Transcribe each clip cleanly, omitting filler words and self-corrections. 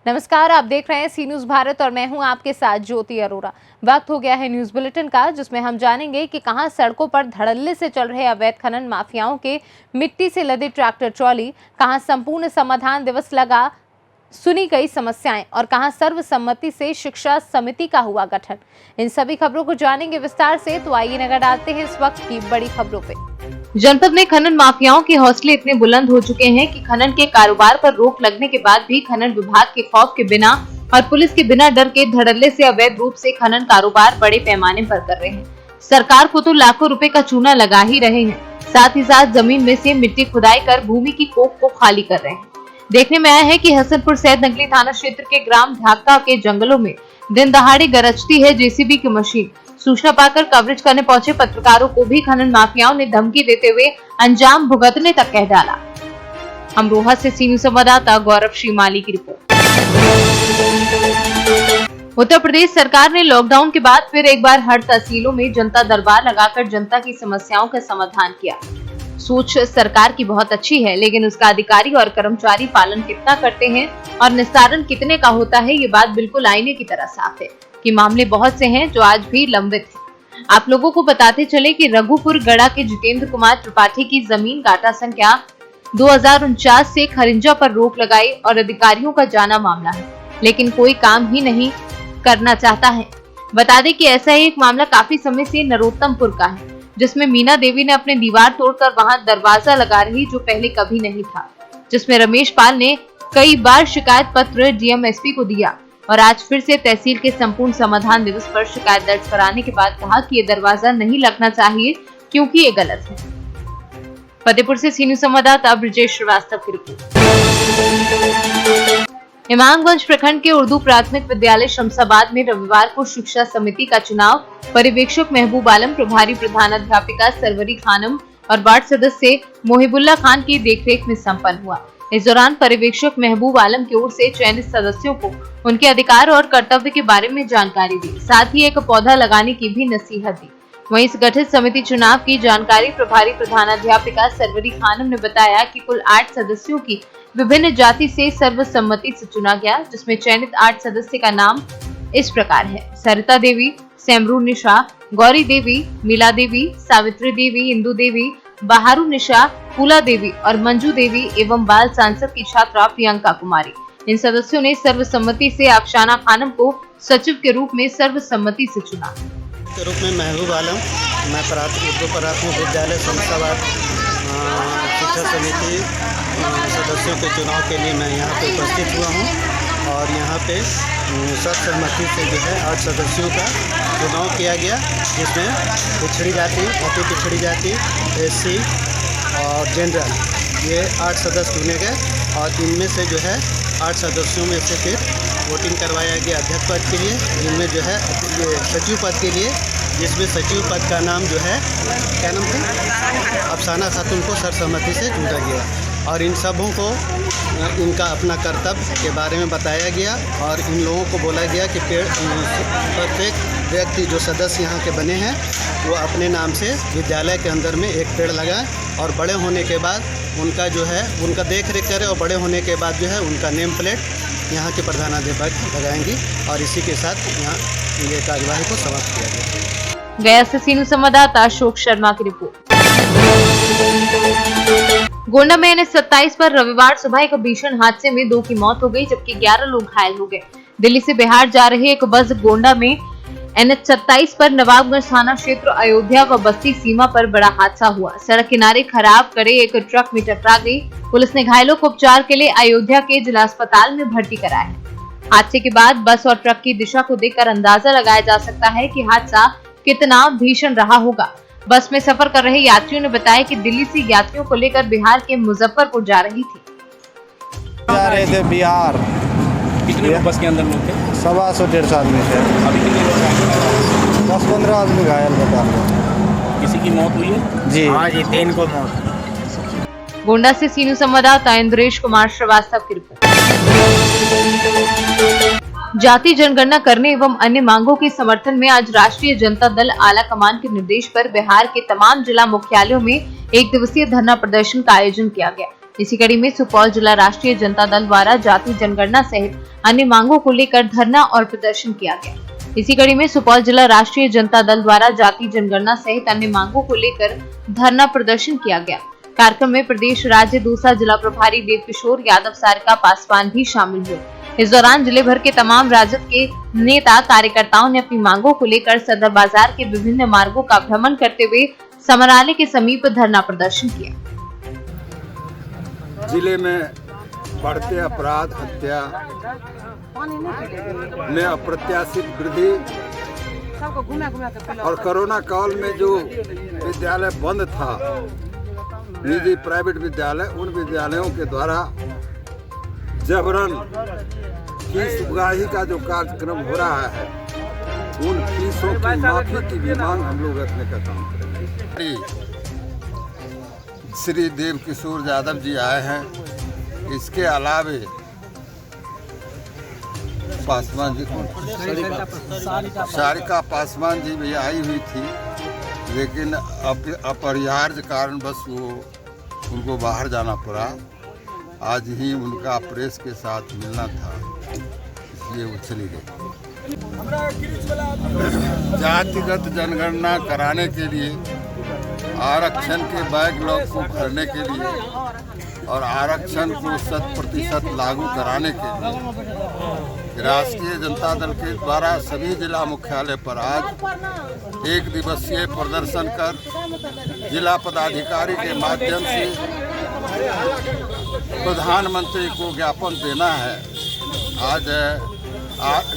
नमस्कार, आप देख रहे हैं सी न्यूज भारत और मैं हूं आपके साथ ज्योति अरोरा। वक्त हो गया है न्यूज बुलेटिन का, जिसमें हम जानेंगे कि कहां सड़कों पर धड़ल्ले से चल रहे अवैध खनन माफियाओं के मिट्टी से लदे ट्रैक्टर ट्रॉली, कहां संपूर्ण समाधान दिवस लगा, सुनी गई समस्याएं और कहां सर्वसम्मति से शिक्षा समिति का हुआ गठन। इन सभी खबरों को जानेंगे विस्तार से, तो आइए नजर डालते हैं इस वक्त की बड़ी खबरों पे। जनपद में खनन माफियाओं के हौसले इतने बुलंद हो चुके हैं कि खनन के कारोबार पर रोक लगने के बाद भी खनन विभाग के खौफ के बिना और पुलिस के बिना डर के धड़ल्ले से अवैध रूप से खनन कारोबार बड़े पैमाने पर कर रहे हैं। सरकार को तो लाखों रुपए का चूना लगा ही रहे हैं, साथ ही साथ जमीन में से मिट्टी खुदाई कर भूमि की कोख को खाली कर रहे हैं। देखने में आया है कि हसनपुर सैद नगली थाना क्षेत्र के ग्राम ढाका के जंगलों में दिन दहाड़े गरजती है जेसीबी की मशीन। सूचना पाकर कवरेज करने पहुंचे पत्रकारों को भी खनन माफियाओं ने धमकी देते हुए अंजाम भुगतने तक कह डाला। अमरोहा से सी न्यूज संवाददाता गौरव श्रीमाली की रिपोर्ट। उत्तर प्रदेश सरकार ने लॉकडाउन के बाद फिर एक बार हर तहसीलों में जनता दरबार लगाकर जनता की समस्याओं का समाधान किया। सोच सरकार की बहुत अच्छी है, लेकिन उसका अधिकारी और कर्मचारी पालन कितना करते हैं और निस्तारण कितने का होता है, ये बात बिल्कुल आईने की तरह साफ है कि मामले बहुत से हैं जो आज भी लंबित हैं। आप लोगों को बताते चले कि रघुपुर गढ़ा के जितेंद्र कुमार त्रिपाठी की जमीन गाटा संख्या 2049 से खरिंजा पर रोक लगाई और अधिकारियों का जाना मामला है, लेकिन कोई काम ही नहीं करना चाहता है। बता दें कि ऐसा ही एक मामला काफी समय से नरोत्तमपुर का है, जिसमें मीना देवी ने अपने दीवार तोड़कर वहां दरवाजा लगा रही, जो पहले कभी नहीं था, जिसमें रमेश पाल ने कई बार शिकायत पत्र डीएम एसपी को दिया और आज फिर से तहसील के संपूर्ण समाधान दिवस पर शिकायत दर्ज कराने के बाद कहा कि ये दरवाजा नहीं लगना चाहिए क्योंकि ये गलत है। फतेहपुर से सी न्यूज संवाददाता ब्रजेश श्रीवास्तव की रिपोर्ट। इमामगंज प्रखंड के उर्दू प्राथमिक विद्यालय शमशाबाद में रविवार को शिक्षा समिति का चुनाव पर्यवेक्षक महबूब आलम, प्रभारी प्रधानाध्यापिका सरवरी खानम और वार्ड सदस्य मोहिबुल्ला खान की देखरेख में संपन्न हुआ। इस दौरान पर्यवेक्षक महबूब आलम की ओर से चयनित सदस्यों को उनके अधिकार और कर्तव्य के बारे में जानकारी दी, साथ ही एक पौधा लगाने की भी नसीहत दी। वहीं इस गठित समिति चुनाव की जानकारी प्रभारी प्रधानाध्यापिका सरवरी खानम ने बताया कि कुल 8 सदस्यों की विभिन्न जाति से सर्वसम्मति से चुना गया, जिसमें चयनित 8 सदस्य का नाम इस प्रकार है: सरिता देवी, सेमरू निशा, गौरी देवी, मीला देवी, सावित्री देवी, इंदु देवी, बहारू निशा, फूला देवी और मंजू देवी एवं बाल सांसद की छात्रा प्रियंका कुमारी। इन सदस्यों ने सर्वसम्मति से अफसाना खानम को सचिव के रूप में सर्वसम्मति से चुना। के रूप में महबूब आलम, मैं उर्दू प्राथमिक विद्यालय शमशाबाद शिक्षा समिति सदस्यों के चुनाव के लिए मैं यहाँ पे उपस्थित हुआ हूँ और यहाँ पे सर्वसम्मति से जो है 8 सदस्यों का चुनाव किया गया, जिसमें पिछड़ी जाति, अति पिछड़ी जाति, एससी और जनरल, ये 8 सदस्य चुने गए और इनमें से जो है 8 सदस्यों में से फिर वोटिंग करवाया गया अध्यक्ष पद के लिए, जिनमें जो है ये सचिव पद के लिए, जिसमें सचिव पद का नाम जो है क्या नाम था, अफसाना खातून को सर्वसम्मति से चुना गया और इन सबों को इनका अपना कर्तव्य के बारे में बताया गया और इन लोगों को बोला गया कि प्रत्येक व्यक्ति जो सदस्य यहाँ के बने हैं वो अपने नाम से विद्यालय के अंदर में एक पेड़ लगाएं और बड़े होने के बाद उनका जो है उनका देख रेख करें और बड़े होने के बाद जो है उनका नेम प्लेट यहाँ के प्रधानाध्यापक लगाएंगी और इसी के साथ यहाँ ये कार्यवाही को समाप्त किया गया। गया से सी न्यूज संवाददाता अशोक शर्मा की रिपोर्ट। गोंडा में NH-27 पर रविवार सुबह एक भीषण हादसे में 2 की मौत हो गई, जबकि 11 लोग घायल हो गए। दिल्ली से बिहार जा रही एक बस गोंडा में NH-27 पर नवाबगंज थाना क्षेत्र अयोध्या व बस्ती सीमा पर बड़ा हादसा हुआ। सड़क किनारे खराब करे एक ट्रक में टकरा गई। पुलिस ने घायलों को उपचार के लिए अयोध्या के जिला अस्पताल में भर्ती कराया है। हादसे के बाद बस और ट्रक की दिशा को देखकर अंदाजा लगाया जा सकता है कि हादसा कितना भीषण रहा होगा। बस में सफर कर रहे यात्रियों ने बताया कि दिल्ली से यात्रियों को लेकर बिहार के मुजफ्फरपुर जा रही थी। जा रहे थे बिहार। कितने लोग बस के अंदर लोग थे? 125-150 आदमी थे। अभी कितने लोग घायल? 10-15 आदमी घायल बता रहे। किसी की मौत हुई है? जी हाँ जी, 3 को मौत। गोंडा से सी न्यूज संवाददाता इंद्रेश कुमार श्रीवास्तव की रिपोर्ट। जाति जनगणना करने एवं अन्य मांगों के समर्थन में आज राष्ट्रीय जनता दल आला कमान के निर्देश पर बिहार के तमाम जिला मुख्यालयों में 1 दिवसीय धरना प्रदर्शन का आयोजन किया गया। इसी कड़ी में सुपौल जिला राष्ट्रीय जनता दल द्वारा जाति जनगणना सहित अन्य मांगों को लेकर धरना और प्रदर्शन किया गया। इसी कड़ी में सुपौल जिला राष्ट्रीय जनता दल द्वारा जाति जनगणना सहित अन्य मांगों को लेकर धरना प्रदर्शन किया गया। कार्यक्रम में प्रदेश राज्य दूसरा जिला प्रभारी देव किशोर यादव, सारिका पासवान भी शामिल हुए। इस दौरान जिले भर के तमाम राजद के नेता कार्यकर्ताओं ने अपनी मांगों को लेकर सदर बाजार के विभिन्न मार्गों का भ्रमण करते हुए समरालय के समीप धरना प्रदर्शन किया। जिले में बढ़ते अपराध, हत्या में अप्रत्याशित वृद्धि और कोरोना काल में जो विद्यालय बंद था, निजी प्राइवेट विद्यालय, उन विद्यालयों के द्वारा जबरन फीस उगाही का जो कार्यक्रम हो रहा है, उन फीसों की माफी की भी मांग हम लोग रखने का काम करेंगे। श्री देव किशोर यादव जी आए हैं। इसके अलावे पासवान जी, सारिका पासवान जी भी आई हुई थी, लेकिन अपरिहार्य कारण बस वो उनको बाहर जाना पड़ा। आज ही उनका प्रेस के साथ मिलना था, इसलिए वो चली गई। जातिगत जनगणना कराने के लिए, आरक्षण के बैकलॉग को भरने के लिए और आरक्षण को 100% लागू कराने के लिए राष्ट्रीय जनता दल के द्वारा सभी जिला मुख्यालय पर आज एक दिवसीय प्रदर्शन कर जिला पदाधिकारी के माध्यम से प्रधानमंत्री को ज्ञापन देना है। आज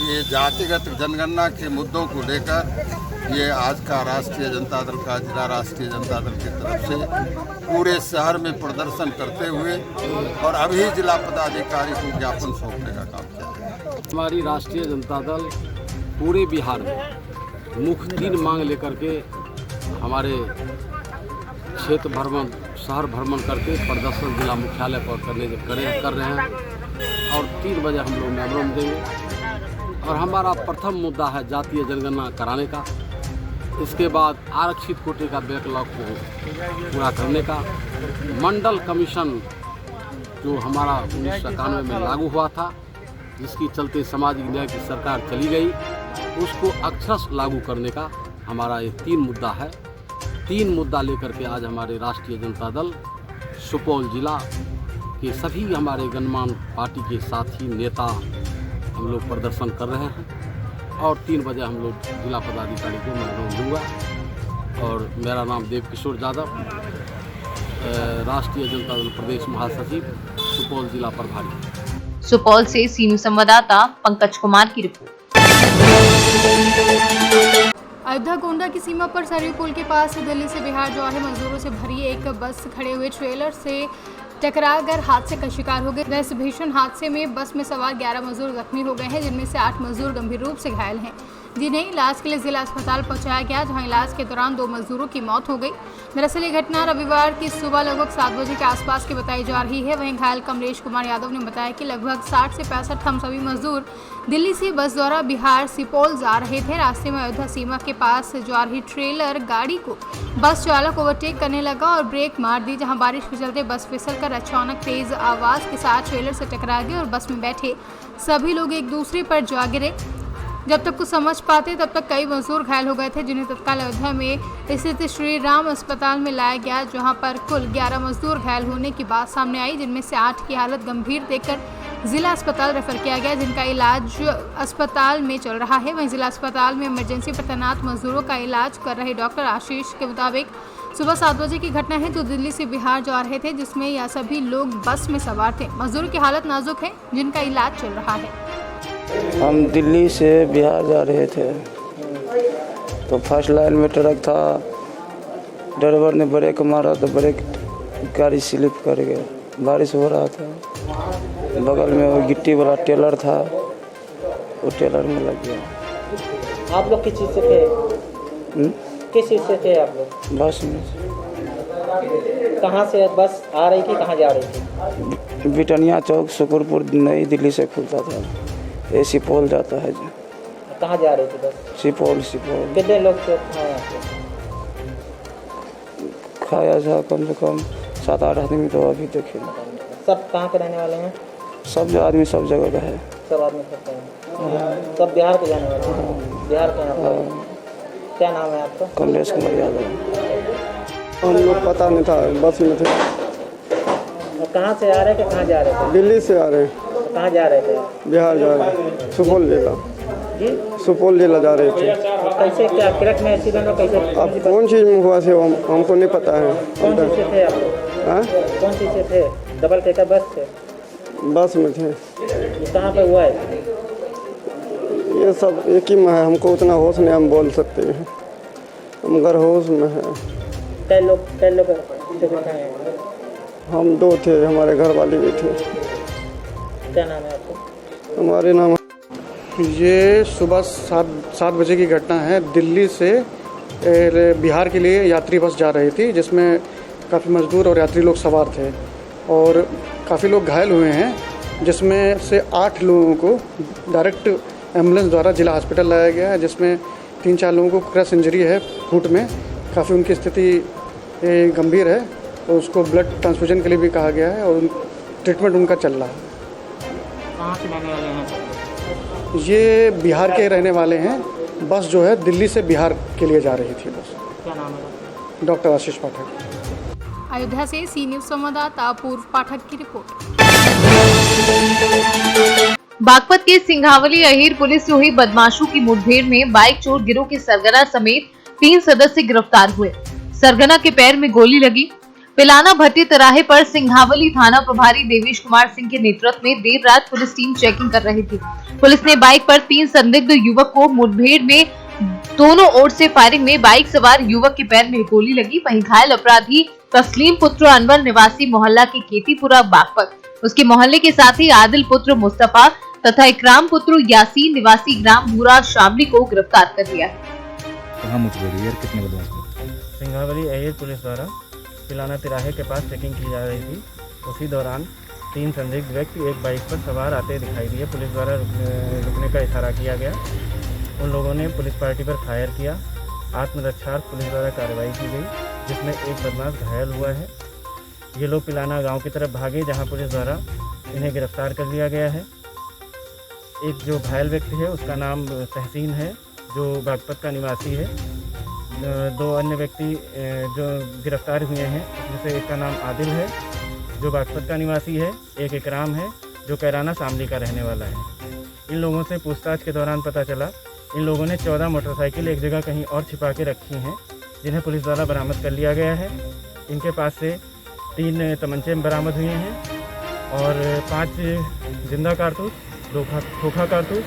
ये जातिगत जनगणना के मुद्दों को लेकर ये आज का राष्ट्रीय जनता दल का जिला राष्ट्रीय जनता दल की तरफ से पूरे शहर में प्रदर्शन करते हुए और अभी जिला पदाधिकारी को ज्ञापन सौंपने का काम किया है। हमारी राष्ट्रीय जनता दल पूरे बिहार में मुख्य 3 मांग लेकर के हमारे क्षेत्र भ्रमण, शहर भ्रमण करके प्रदर्शन जिला मुख्यालय पर कर रहे हैं और 3 बजे हम लोग मैमोरम देंगे। और हमारा प्रथम मुद्दा है जातीय जनगणना कराने का। इसके बाद आरक्षित कोटे का बैकलॉग को पूरा करने का। मंडल कमीशन जो हमारा 1991 में लागू हुआ था, जिसकी चलते सामाजिक न्याय की सरकार चली गई, उसको अक्षरशः लागू करने का हमारा ये 3 मुद्दा है। 3 मुद्दा लेकर के आज हमारे राष्ट्रीय जनता दल सुपौल जिला के सभी हमारे गणमान्य पार्टी के साथी नेता हम लोग प्रदर्शन कर रहे हैं और 3 बजे हम लोग जिला पदाधिकारी को मैं दूंगा। और मेरा नाम देव किशोर यादव, राष्ट्रीय जनता दल प्रदेश महासचिव, सुपौल जिला प्रभारी। सुपौल से सीनू संवाददाता पंकज कुमार की रिपोर्ट। अयोध्या गोंडा की सीमा पर सरयू पुल के पास दिल्ली से बिहार जा रहे मजदूरों से भरी एक बस खड़े हुए ट्रेलर से टकराकर हादसे का शिकार हो गए। इस भीषण हादसे में बस में सवार 11 मजदूर जख्मी हो गए हैं, जिनमें से 8 मजदूर गंभीर रूप से घायल हैं, जिन्हें इलाज के लिए जिला अस्पताल पहुंचाया गया, जहां इलाज के दौरान 2 मजदूरों की मौत हो गई। दरअसल ये घटना रविवार की सुबह लगभग 7 बजे के आसपास की बताई जा रही है। वहीं घायल कमलेश कुमार यादव ने बताया कि लगभग 60 से 65 हम सभी मजदूर दिल्ली से बस द्वारा बिहार सुपौल जा रहे थे। रास्ते में अयोध्या सीमा के पास जा रही ट्रेलर गाड़ी को बस चालक ओवरटेक करने लगा और ब्रेक मार दी, जहां बारिश के चलते बस फिसलकर अचानक तेज आवाज़ के साथ ट्रेलर से टकरा गई और बस में बैठे सभी लोग एक दूसरे पर जा गिरे। जब तक कुछ समझ पाते तब तक कई मजदूर घायल हो गए थे, जिन्हें तत्काल अयोध्या में स्थित श्री राम अस्पताल में लाया गया, जहां पर कुल 11 मजदूर घायल होने की बात सामने आई, जिनमें से 8 की हालत गंभीर देखकर जिला अस्पताल रेफर किया गया, जिनका इलाज अस्पताल में चल रहा है। वहीं जिला अस्पताल में इमरजेंसी पर तैनात मजदूरों का इलाज कर रहे डॉक्टर आशीष के मुताबिक सुबह 7 बजे की घटना है, जो दिल्ली से बिहार जा रहे थे, जिसमें यह सभी लोग बस में सवार थे। मजदूरों की हालत नाजुक है, जिनका इलाज चल रहा है। हम दिल्ली से बिहार जा रहे थे, तो फर्स्ट लाइन में ट्रक था, ड्राइवर ने ब्रेक मारा तो ब्रेक गाड़ी स्लिप कर गया। बारिश हो रहा था, बगल में वो गिट्टी वाला टेलर था, वो टेलर में लग गया। आप लोग किस चीज़ से थे? किस चीज़ से थे आप लोग? बस में। कहाँ से बस आ रही थी, कहाँ जा रही थी? बिटनिया चौक शुक्रपुर नई दिल्ली से खुलता था, ये सुपौल जाता है। कहाँ जा रही थी बस? सुपौल। कितने लोग थे? खाया था कम से कम 7-8 आदमी तो अभी देखे। सब कहाँ के रहने वाले हैं? सब जो आदमी सब जगह का है। सब आदमी सकते हैं, सब बिहार के जाने वाले हैं। बिहार के यहाँ पर क्या नाम है आपका? कमलेश कुमार यादव। हम लोग पता नहीं था, बस में थे। और कहाँ से आ रहे थे, कहाँ जा रहे थे? दिल्ली से आ रहे हैं। कहाँ जा रहे थे? बिहार जा रहे हैं, सुपौल जिला। जी, सुपौल जिला जा रहे थे। कैसे क्या ट्रक में एक्सीडेंट हो? कैसे अब कौन चीज़ में हुआ से हमको नहीं पता है। कौन चीज़ से थे आप? हाँ? कौन चीज़ से थे? डबल डेकर बस थे? बस में थे। ये कहाँ पर हुआ है? ये सब एक ही में है, हमको उतना होश नहीं हम बोल सकते हैं। हम घर होश में है। कई लोग हैं? हम 2 थे, हमारे घर वाले भी थे। क्या नाम है आपको? हमारे नाम ये सुबह 7 बजे की घटना है। दिल्ली से बिहार के लिए यात्री बस जा रही थी, जिसमें काफ़ी मजदूर और यात्री लोग सवार थे और काफ़ी लोग घायल हुए हैं, जिसमें से 8 लोगों को डायरेक्ट एम्बुलेंस द्वारा जिला हॉस्पिटल लाया गया है, जिसमें 3-4 लोगों को क्रैश इंजरी है फुट में। काफ़ी उनकी स्थिति गंभीर है और उसको ब्लड ट्रांसफ्यूजन के लिए भी कहा गया है और ट्रीटमेंट उनका चल रहा है। कहाँ से रहने वाले हैं? ये बिहार के रहने वाले हैं। बस जो है दिल्ली से बिहार के लिए जा रही थी बस। क्या नाम है? डॉक्टर आशीष पाठक। अयोध्या से सी न्यूज संवाददाता पूर्व पाठक की रिपोर्ट। बागपत के सिंघावली अहीर पुलिस से हुई बदमाशों की मुठभेड़ में बाइक चोर गिरोह के सरगना समेत 3 सदस्य गिरफ्तार हुए। सरगना के पैर में गोली लगी। पिलाना भट्टी तिराहे पर सिंघावली थाना प्रभारी देवेश कुमार सिंह के नेतृत्व में देर रात पुलिस टीम चेकिंग कर रही थी। पुलिस ने बाइक पर 3 संदिग्ध युवक को मुठभेड़ में दोनों ओर से फायरिंग में बाइक सवार युवक के पैर में गोली लगी। वहीं घायल अपराधी तस्लीम पुत्र अनवर निवासी मोहल्ला के केतीपुरा बागपत, उसके मोहल्ले के साथी आदिल पुत्र मुस्तफा तथा इकराम पुत्र यासीन निवासी ग्राम भूरा शामली को गिरफ्तार कर लिया है। कहाँ मुठभेड़ हुई और कितने बदमाश थे? सिंघावली अहीर पुलिस द्वारा पिलाना तिराहे के पास चेकिंग की जा रही थी। उसी दौरान 3 संदिग्ध व्यक्ति एक बाइक पर सवार आते दिखाई दिए। पुलिस द्वारा रुकने का इशारा किया गया। उन लोगों ने पुलिस पार्टी पर फायर किया। आत्मरक्षार्थ पुलिस द्वारा कार्रवाई की गई, जिसमें एक बदमाश घायल हुआ है। ये लोग पिलाना गांव की तरफ भागे, जहां पुलिस द्वारा इन्हें गिरफ्तार कर लिया गया है। एक जो घायल व्यक्ति है उसका नाम तहसीन है, जो बागपत का निवासी है। 2 अन्य व्यक्ति जो गिरफ्तार हुए हैं, उसमें से एक का नाम आदिल है, जो बागपत का निवासी है। एक इकराम है, जो कैराना शामली का रहने वाला है। इन लोगों से पूछताछ के दौरान पता चला इन लोगों ने 14 मोटरसाइकिल एक जगह कहीं और छिपा के रखी हैं, जिन्हें पुलिस द्वारा बरामद कर लिया गया है। इनके पास से 3 तमंचे बरामद हुए हैं और 5 जिंदा कारतूस, 2 खोखा कारतूस।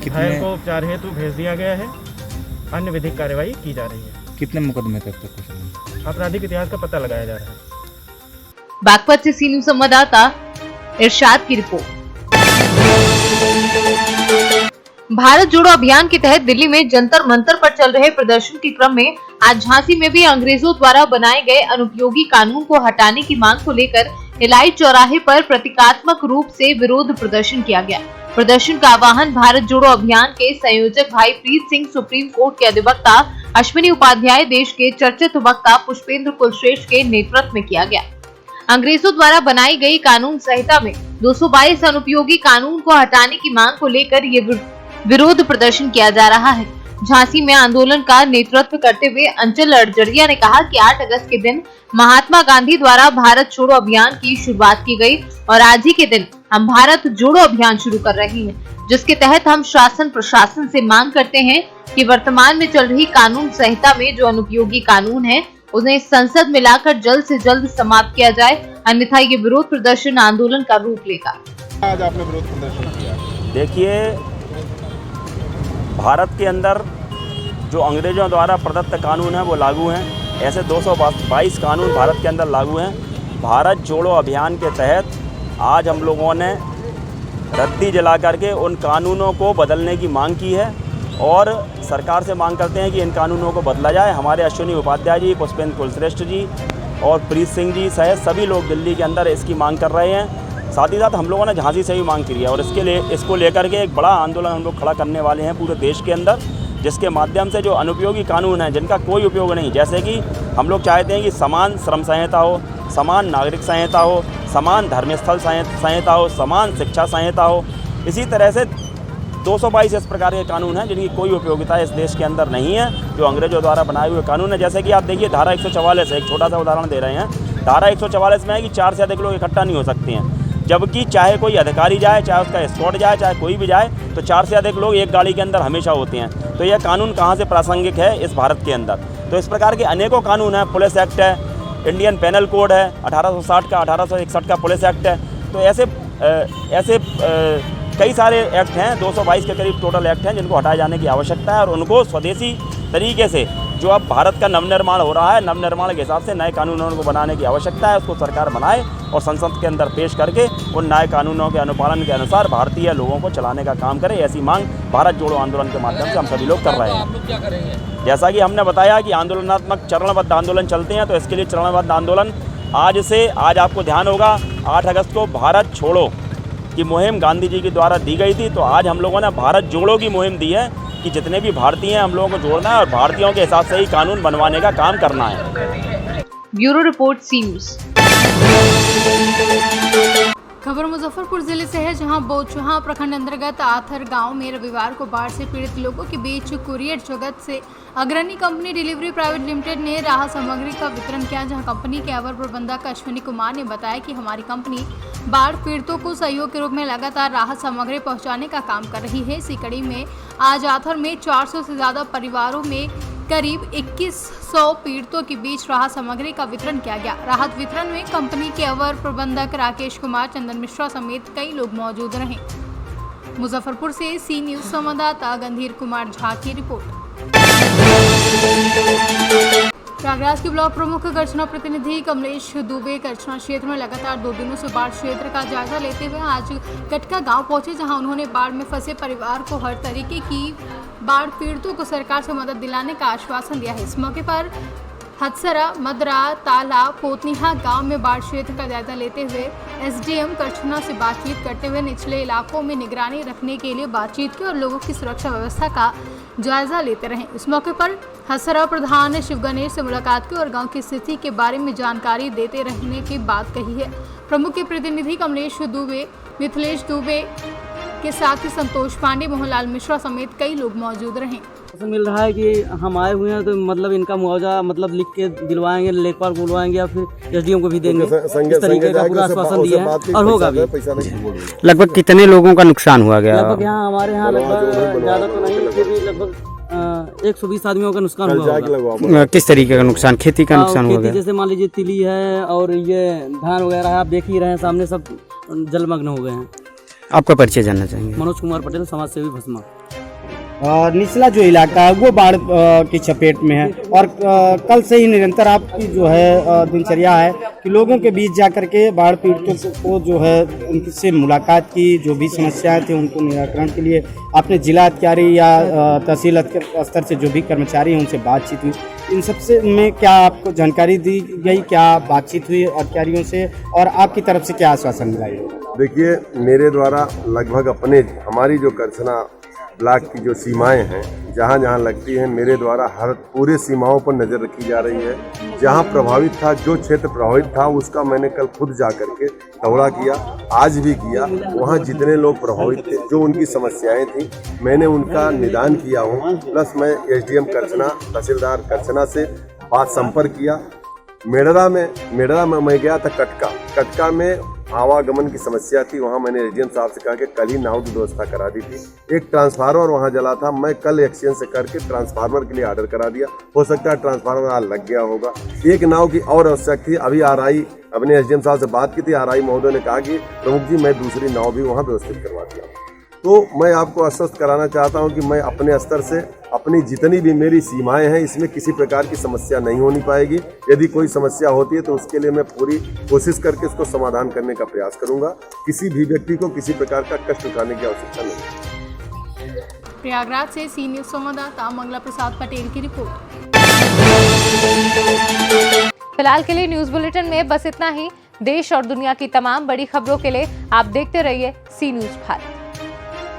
घायल को उपचार हेतु भेज दिया गया है। अन्य विधिक कार्रवाई की जा रही है। कितने मुकदमे तक कुछ आपराधिक इतिहास का पता लगाया जा रहा है। बागपत से सी न्यूज संवाददाता इरशाद की रिपोर्ट। भारत जोड़ो अभियान के तहत दिल्ली में जंतर मंतर पर चल रहे प्रदर्शन के क्रम में आज झांसी में भी अंग्रेजों द्वारा बनाए गए अनुपयोगी कानून को हटाने की मांग को लेकर इलाई चौराहे पर प्रतीकात्मक रूप से विरोध प्रदर्शन किया गया। प्रदर्शन का आह्वान भारत जोड़ो अभियान के संयोजक भाई प्रीत सिंह, सुप्रीम कोर्ट के अधिवक्ता अश्विनी उपाध्याय, देश के चर्चित वक्ता पुष्पेंद्र कुलश्रेष्ठ के नेतृत्व में किया गया। अंग्रेजों द्वारा बनाई गई कानून संहिता में 222 अनुपयोगी कानून को हटाने की मांग को लेकर ये विरोध प्रदर्शन किया जा रहा है। झांसी में आंदोलन का नेतृत्व करते हुए अंचल अड़जड़िया ने कहा कि 8 अगस्त के दिन महात्मा गांधी द्वारा भारत छोड़ो अभियान की शुरुआत की गई और आज ही के दिन हम भारत जोड़ो अभियान शुरू कर रहे हैं, जिसके तहत हम शासन प्रशासन से मांग करते हैं कि वर्तमान में चल रही कानून संहिता में जो अनुपयोगी कानून है उन्हें संसद में लाकर जल्द से जल्द समाप्त किया जाए, अन्यथा ये विरोध प्रदर्शन आंदोलन का रूप लेगा। आज आपने विरोध प्रदर्शन किया? देखिए, भारत के अंदर जो अंग्रेजों द्वारा प्रदत्त कानून है वो लागू हैं। ऐसे 222 कानून भारत के अंदर लागू हैं। भारत जोड़ो अभियान के तहत आज हम लोगों ने रद्दी जला करके उन कानूनों को बदलने की मांग की है और सरकार से मांग करते हैं कि इन कानूनों को बदला जाए। हमारे अश्विनी उपाध्याय जी, पुष्पेंद्र कुलश्रेष्ठ जी और प्रीत सिंह जी सहित सभी लोग दिल्ली के अंदर इसकी मांग कर रहे हैं। साथ ही साथ हम लोगों ने झांसी से भी मांग की है और इसको लेकर के एक बड़ा आंदोलन हम लोग खड़ा करने वाले हैं पूरे देश के अंदर, जिसके माध्यम से जो अनुपयोगी कानून हैं जिनका कोई उपयोग नहीं, जैसे कि हम लोग चाहते हैं कि समान श्रम संहिता हो, समान नागरिक संहिता हो, समान धर्मस्थल संहिता हो, समान शिक्षा संहिता हो, इसी तरह से 222 इस प्रकार के कानून हैं जिनकी कोई उपयोगिता इस देश के अंदर नहीं है, जो अंग्रेजों द्वारा बनाए हुए कानून है। जैसे कि आप देखिए धारा 144 है, एक छोटा सा उदाहरण दे रहे हैं। धारा 144 में है कि 4 से अधिक लोग इकट्ठा नहीं हो सकते हैं, जबकि चाहे कोई अधिकारी जाए, चाहे उसका एस्कॉर्ट जाए, चाहे कोई भी जाए, तो 4 से अधिक लोग एक गाड़ी के अंदर हमेशा होते हैं। तो यह कानून कहाँ से प्रासंगिक है इस भारत के अंदर? तो इस प्रकार के अनेकों कानून हैं, पुलिस एक्ट है, इंडियन पेनल कोड है 1860 का, 1861 का पुलिस एक्ट है। तो ऐसे कई सारे एक्ट हैं, 222 के करीब टोटल एक्ट हैं जिनको हटाए जाने की आवश्यकता है और उनको स्वदेशी तरीके से जो अब भारत का नवनिर्माण हो रहा है, नवनिर्माण के हिसाब से नए कानूनों को बनाने की आवश्यकता है। उसको सरकार बनाए और संसद के अंदर पेश करके उन नए कानूनों के अनुपालन के अनुसार भारतीय लोगों को चलाने का काम करे। ऐसी मांग भारत जोड़ो आंदोलन के माध्यम से हम सभी लोग कर रहे हैं। जैसा कि हमने बताया कि आंदोलनात्मक चरणबद्ध आंदोलन चलते हैं, तो इसके लिए चरणबद्ध आंदोलन आज आपको ध्यान होगा 8 अगस्त को भारत छोड़ो की मुहिम गांधी जी के द्वारा दी गई थी। तो आज हम लोगों ने भारत जोड़ो की मुहिम दी है कि जितने भी भारतीय हैं हम लोगों को जोड़ना है और भारतीयों के हिसाब से ही कानून बनवाने का काम करना है। Bureau report C news. खबर मुजफ्फरपुर जिले से है, जहां बोचहा प्रखंड अंतर्गत आथर गांव में रविवार को बाढ़ से पीड़ित लोगों के बीच कुरियर जगत से अग्रणी कंपनी डिलीवरी प्राइवेट लिमिटेड ने राहत सामग्री का वितरण किया। जहां कंपनी के अवर प्रबंधक अश्विनी कुमार ने बताया कि हमारी कंपनी बाढ़ पीड़ितों को सहयोग के रूप में लगातार राहत सामग्री पहुंचाने का काम कर रही है। इसी कड़ी में आज आथर में 400 से ज्यादा परिवारों में करीब 2100 पीड़ितों के बीच राहत सामग्री का वितरण किया गया। राहत वितरण में कंपनी के अवर प्रबंधक राकेश कुमार, चंदन मिश्रा समेत कई लोग मौजूद रहे। मुजफ्फरपुर से सी न्यूज़ संवाददाता गंधीर कुमार झा की रिपोर्ट। प्रयागराज के ब्लॉक प्रमुख गर्चना प्रतिनिधि कमलेश दुबे गर्चना क्षेत्र में लगातार 2 दिनों से बाढ़ क्षेत्र का जायजा लेते हुए आज कटका गांव पहुंचे, जहां उन्होंने बाढ़ में फंसे परिवार को हर तरीके की बाढ़ पीड़ितों को सरकार से मदद दिलाने का आश्वासन दिया है। इस मौके पर हदसरा, मदरा, ताला, पोतनीहा गांव में बाढ़ क्षेत्र का जायजा लेते हुए एसडीएम करछना से बातचीत करते हुए निचले इलाकों में निगरानी रखने के लिए बातचीत की और लोगों की सुरक्षा व्यवस्था का जायजा लेते रहे। इस मौके पर हदसरा प्रधान ने शिव गणेश से मुलाकात की और गांव की स्थिति के बारे में जानकारी देते रहने की बात कही है। प्रमुख के प्रतिनिधि कमलेश दुबे, मिथिलेश दुबे के साथ ही संतोष पांडे, मोहनलाल मिश्रा समेत कई लोग मौजूद रहे। मिल रहा है कि हम आए हुए हैं तो मतलब इनका मुआवजा मतलब लिख के दिलवाएंगे, लेखपाल बुलवाएंगे या फिर एसडीएम को भी देंगे। इस तरीके का पूरा आश्वासन दिया है और होगा भी। लगभग कितने लोगों का नुकसान हुआ गया? लगभग यहाँ हमारे यहाँ लगभग ज़्यादा तो नहीं, फिर भी लगभग 120 आदमियों का नुकसान हुआ। किस तरीके का नुकसान? खेती का नुकसान हुआ? जैसे मान लीजिए तिली है और ये धान वगैरह आप देख ही रहे हैं सामने, सब जलमग्न हो गए हैं। आपका परिचय जानना चाहेंगे? मनोज कुमार पटेल, समाज सेवी भस्मा। निचला जो इलाका है वो बाढ़ की चपेट में है और कल से ही निरंतर आपकी जो है दिनचर्या है कि लोगों के बीच जाकर के बाढ़ पीड़ितों को जो है उनसे मुलाकात की, जो भी समस्याएं थी उनको निराकरण के लिए आपने जिला अधिकारी या तहसील स्तर से जो भी कर्मचारी हैं उनसे बातचीत हुई। इन सबसे में क्या आपको जानकारी दी गई, क्या बातचीत हुई अधिकारियों से और आपकी तरफ से क्या आश्वासन मिला? देखिए, मेरे द्वारा लगभग हमारी जो करछना ब्लॉक की जो सीमाएं हैं, जहां जहां लगती हैं, मेरे द्वारा हर पूरे सीमाओं पर नज़र रखी जा रही है। जहां प्रभावित था, जो क्षेत्र प्रभावित था, उसका मैंने कल खुद जा करके दौरा किया, आज भी किया। वहां जितने लोग प्रभावित थे, जो उनकी समस्याएं थी, मैंने उनका निदान किया हूं। प्लस मैं एसडीएम करछना, तहसीलदार करछना से बात संपर्क किया। मेडरा में मैं गया था कटका में आवागमन की समस्या थी। वहाँ मैंने एसडीएम साहब से कहा कि कल ही नाव की व्यवस्था करा दी थी। एक ट्रांसफार्मर वहाँ जला था, मैं कल एक्सचेंज से करके ट्रांसफार्मर के लिए ऑर्डर करा दिया। हो सकता है ट्रांसफार्मर आज लग गया होगा। एक नाव की और आवश्यक थी। अभी आरआई, अपने एसडीएम साहब से बात की थी, आरआई महोदय ने कहा कि प्रमुख जी मैं दूसरी नाव भी वहाँ व्यवस्थित करवा दिया। तो मैं आपको आश्वस्त कराना चाहता हूं कि मैं अपने स्तर से अपनी जितनी भी मेरी सीमाएं हैं, इसमें किसी प्रकार की समस्या नहीं होनी पाएगी। यदि कोई समस्या होती है तो उसके लिए मैं पूरी कोशिश करके उसको समाधान करने का प्रयास करूंगा। किसी भी व्यक्ति को किसी प्रकार का कष्ट उठाने की आवश्यकता नहीं। प्रयागराज से सी न्यूज़ संवाददाता मंगला प्रसाद पटेल की रिपोर्ट। फिलहाल के लिए न्यूज़ बुलेटिन में बस इतना ही। देश और दुनिया की तमाम बड़ी खबरों के लिए आप देखते रहिए सी न्यूज़ भारत।